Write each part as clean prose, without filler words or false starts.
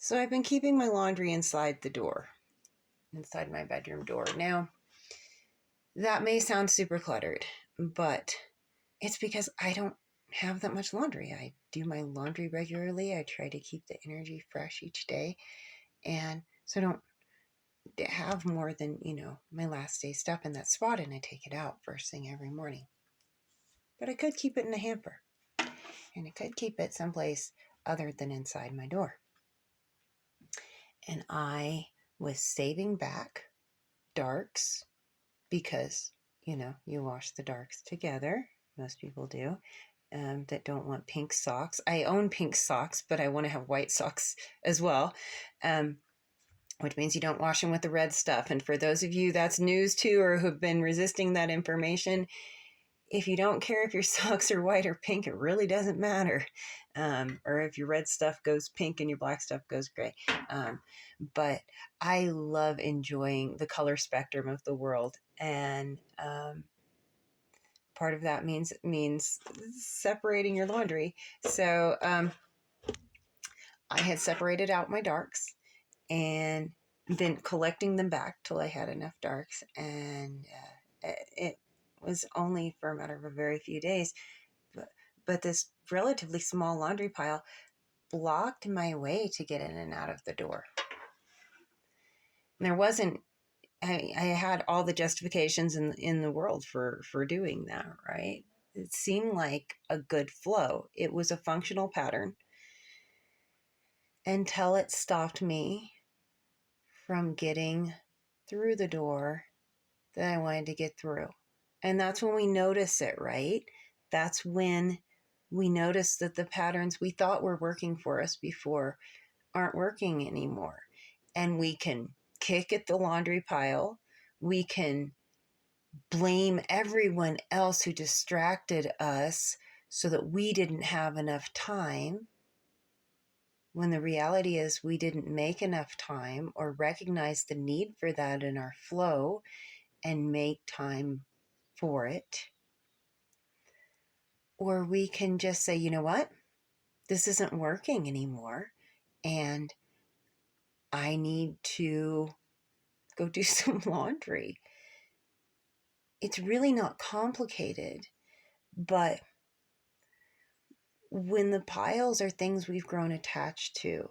So I've been keeping my laundry inside the door, inside my bedroom door. Now, that may sound super cluttered, but it's because I don't have that much laundry. I do my laundry regularly. I try to keep the energy fresh each day. And so I don't have more than, my last day's stuff in that spot, and I take it out first thing every morning. But I could keep it in a hamper, and I could keep it someplace other than inside my door. And I was saving back darks because, you wash the darks together. Most people do. That don't want pink socks. I own pink socks, but I want to have white socks as well, which means you don't wash them with the red stuff. And for those of you that's news to or who've been resisting that information, if you don't care if your socks are white or pink, it really doesn't matter. Or if your red stuff goes pink and your black stuff goes gray. But I love enjoying the color spectrum of the world. And part of that means separating your laundry. So I had separated out my darks and been collecting them back till I had enough darks. And it was only for a matter of a very few days. But this relatively small laundry pile blocked my way to get in and out of the door. And there wasn't, I had all the justifications in the world for doing that, right? It seemed like a good flow. It was a functional pattern until it stopped me from getting through the door that I wanted to get through. And that's when we notice it, right? That's when we notice that the patterns we thought were working for us before aren't working anymore. And we can kick at the laundry pile. We can blame everyone else who distracted us so that we didn't have enough time, when the reality is we didn't make enough time or recognize the need for that in our flow and make time for it. Or we can just say, you know what? This isn't working anymore, and I need to go do some laundry. It's really not complicated, but when the piles are things we've grown attached to,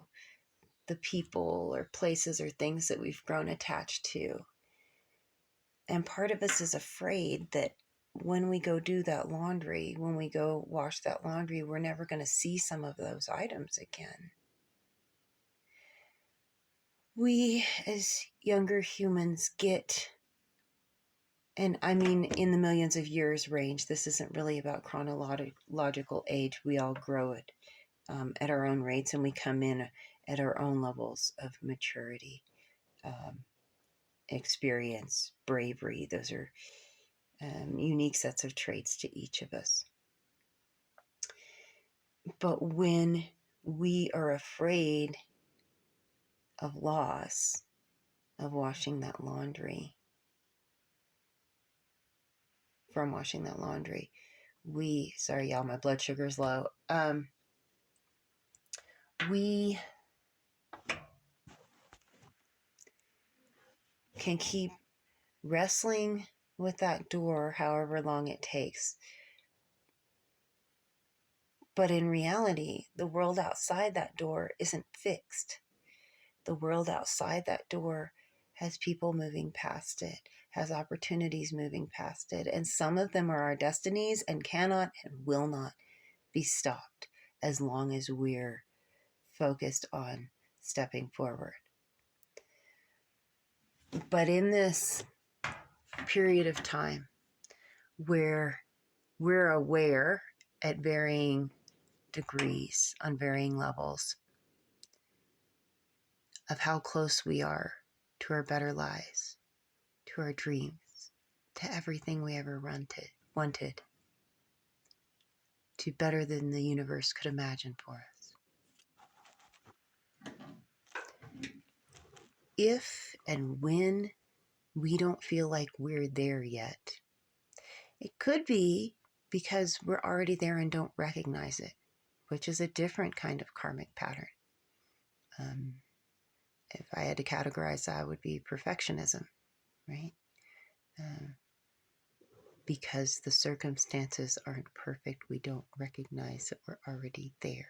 the people or places or things that we've grown attached to, and part of us is afraid that when we go do that laundry, when we go wash that laundry, we're never going to see some of those items again. We, as younger humans, get, and I mean in the millions of years range, this isn't really about chronological age. We all grow it at our own rates, and we come in at our own levels of maturity, experience, bravery. Those are unique sets of traits to each of us. But when we are afraid of loss, of washing that laundry, sorry y'all, my blood sugar's low. We can keep wrestling with that door however long it takes. But in reality, the world outside that door isn't fixed. The world outside that door has people moving past it, has opportunities moving past it, and some of them are our destinies and cannot and will not be stopped as long as we're focused on stepping forward. But in this period of time where we're aware at varying degrees, on varying levels, of how close we are to our better lives, to our dreams, to everything we ever wanted, to better than the universe could imagine for us. If and when we don't feel like we're there yet, it could be because we're already there and don't recognize it, which is a different kind of karmic pattern. If I had to categorize that, would be perfectionism, right? Because the circumstances aren't perfect, we don't recognize that we're already there.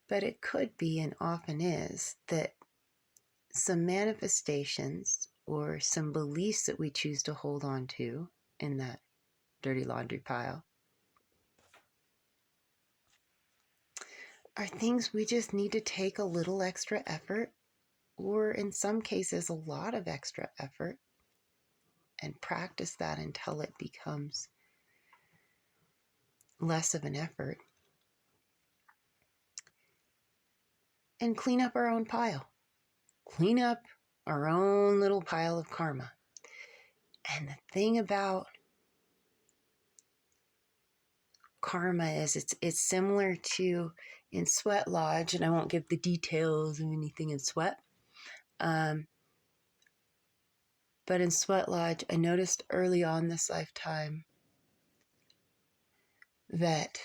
But it could be, and often is, that some manifestations or some beliefs that we choose to hold on to in that dirty laundry pile are things we just need to take a little extra effort, or in some cases, a lot of extra effort, and practice that until it becomes less of an effort, and clean up our own pile. Clean up our own little pile of karma. And the thing about karma is it's similar to in Sweat Lodge, and I won't give the details of anything in Sweat. But in Sweat Lodge, I noticed early on this lifetime that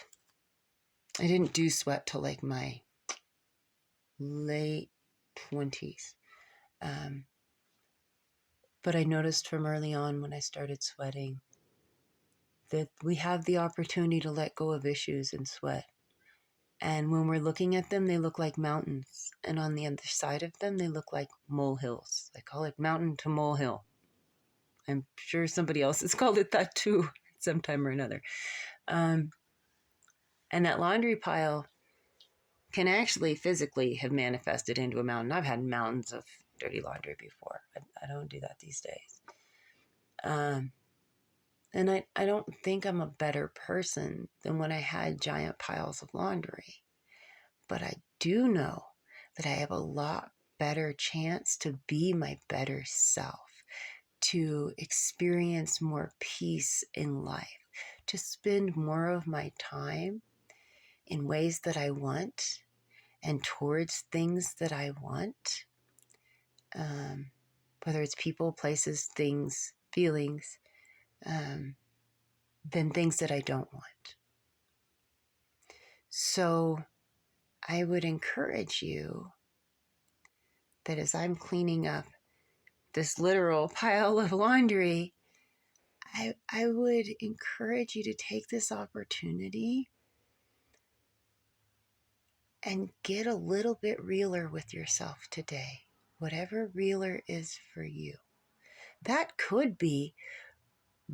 I didn't do sweat till like my late 20s. But I noticed from early on when I started sweating that we have the opportunity to let go of issues in sweat. And when we're looking at them, they look like mountains. And on the other side of them, they look like molehills. I call it mountain to molehill. I'm sure somebody else has called it that too, sometime or another. And that laundry pile can actually physically have manifested into a mountain. I've had mountains of dirty laundry before. I don't do that these days. And I don't think I'm a better person than when I had giant piles of laundry. But I do know that I have a lot better chance to be my better self, to experience more peace in life, to spend more of my time in ways that I want and towards things that I want, whether it's people, places, things, feelings, than things that I don't want. So I would encourage you that as I'm cleaning up this literal pile of laundry, I would encourage you to take this opportunity and get a little bit realer with yourself today, whatever realer is for you. That could be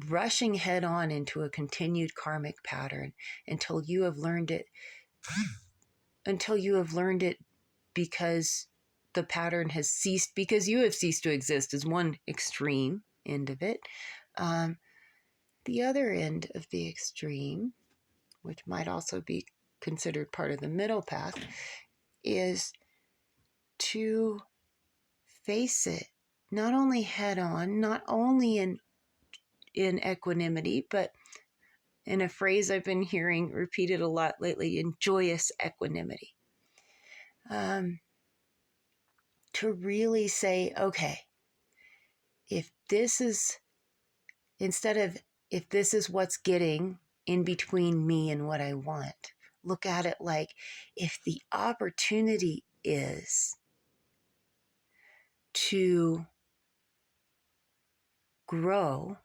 rushing head on into a continued karmic pattern until you have learned it because the pattern has ceased, because you have ceased to exist, is one extreme end of it. The other end of the extreme, which might also be considered part of the middle path, is to face it not only head on, not only in equanimity, but in a phrase I've been hearing repeated a lot lately, in joyous equanimity. To really say, okay, if this is what's getting in between me and what I want, look at it like, if the opportunity is to grow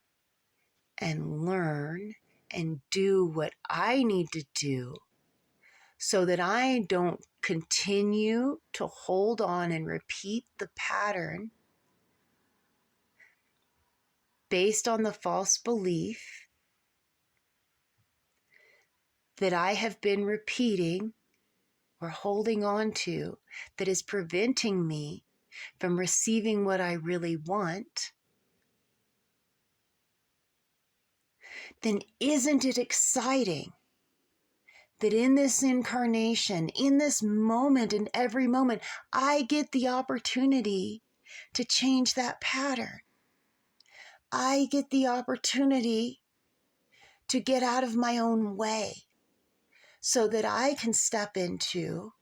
and learn and do what I need to do so that I don't continue to hold on and repeat the pattern based on the false belief that I have been repeating or holding on to, that is preventing me from receiving what I really want, then isn't it exciting that in this incarnation, in this moment, in every moment, I get the opportunity to change that pattern? I get the opportunity to get out of my own way so that I can step into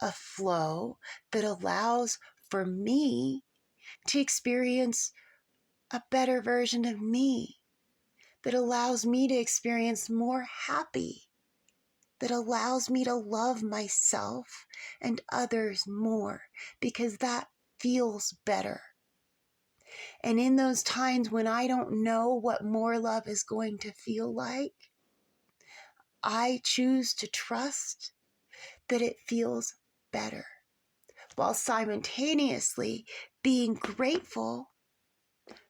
a flow that allows for me to experience a better version of me, that allows me to experience more happy, that allows me to love myself and others more, because that feels better. And in those times when I don't know what more love is going to feel like, I choose to trust that it feels better, while simultaneously being grateful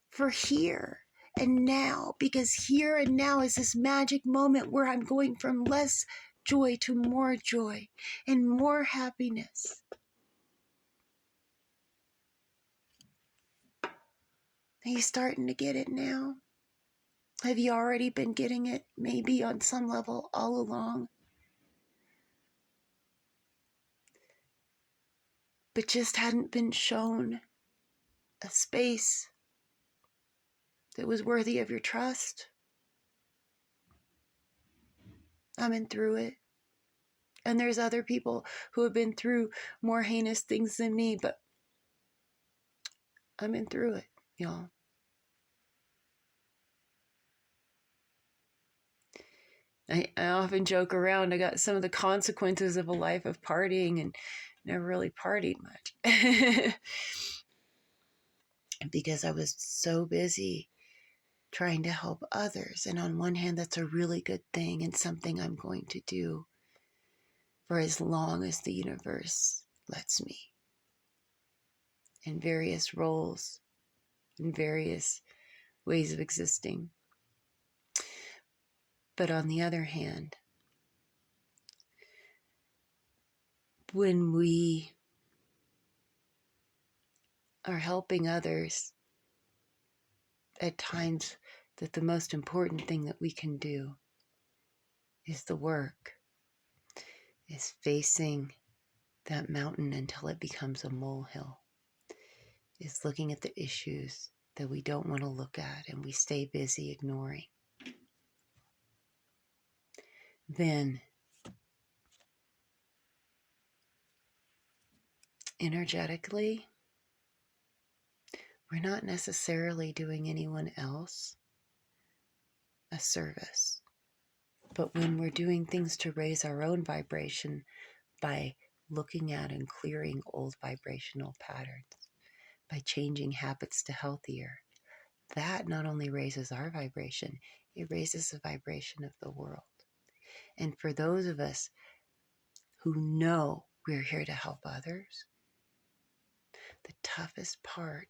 for here and now, because here and now is this magic moment where I'm going from less joy to more joy and more happiness. Are you starting to get it now? Have you already been getting it, maybe on some level all along, but just hadn't been shown a space that was worthy of your trust? I've been through it. And there's other people who have been through more heinous things than me, but I've been through it, y'all. I often joke around. I got some of the consequences of a life of partying and never really partied much because I was so busy trying to help others. And on one hand, that's a really good thing and something I'm going to do for as long as the universe lets me, in various roles, in various ways of existing. But on the other hand, when we are helping others at times that the most important thing that we can do is the work, is facing that mountain until it becomes a molehill, is looking at the issues that we don't want to look at and we stay busy ignoring. Then energetically, we're not necessarily doing anyone else a service. But when we're doing things to raise our own vibration by looking at and clearing old vibrational patterns, by changing habits to healthier, that not only raises our vibration, it raises the vibration of the world. And for those of us who know we're here to help others, the toughest part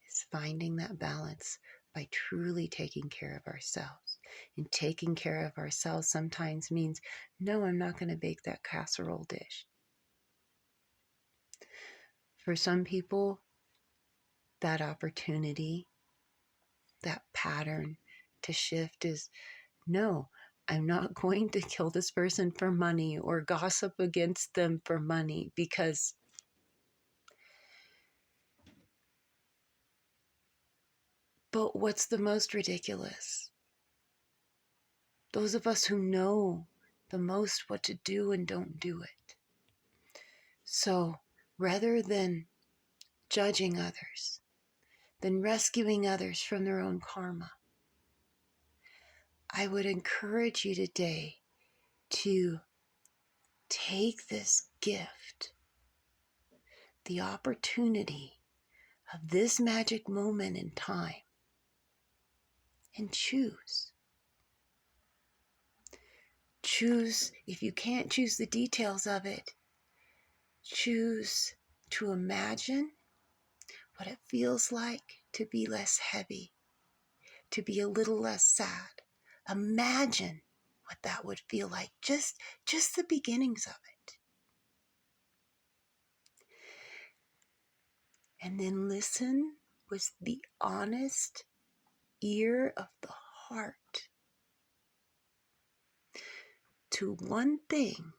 is finding that balance by truly taking care of ourselves. And taking care of ourselves sometimes means, no, I'm not going to bake that casserole dish. For some people, that opportunity, that pattern to shift is, no, I'm not going to kill this person for money or gossip against them for money, because but what's the most ridiculous? Those of us who know the most what to do and don't do it. So rather than judging others, than rescuing others from their own karma, I would encourage you today to take this gift, the opportunity of this magic moment in time, and choose. Choose, if you can't choose the details of it, choose to imagine what it feels like to be less heavy, to be a little less sad. Imagine what that would feel like, just the beginnings of it. And then listen with the honest ear of the heart to one thing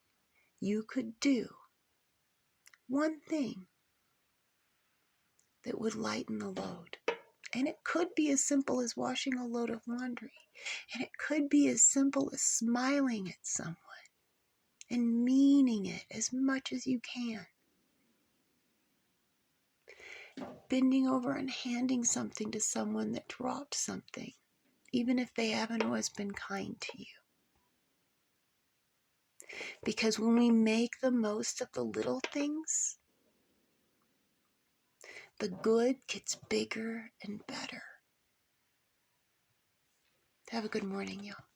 you could do, one thing that would lighten the load. And it could be as simple as washing a load of laundry. And it could be as simple as smiling at someone and meaning it as much as you can. Bending over and handing something to someone that dropped something, even if they haven't always been kind to you. Because when we make the most of the little things, the good gets bigger and better. Have a good morning, y'all.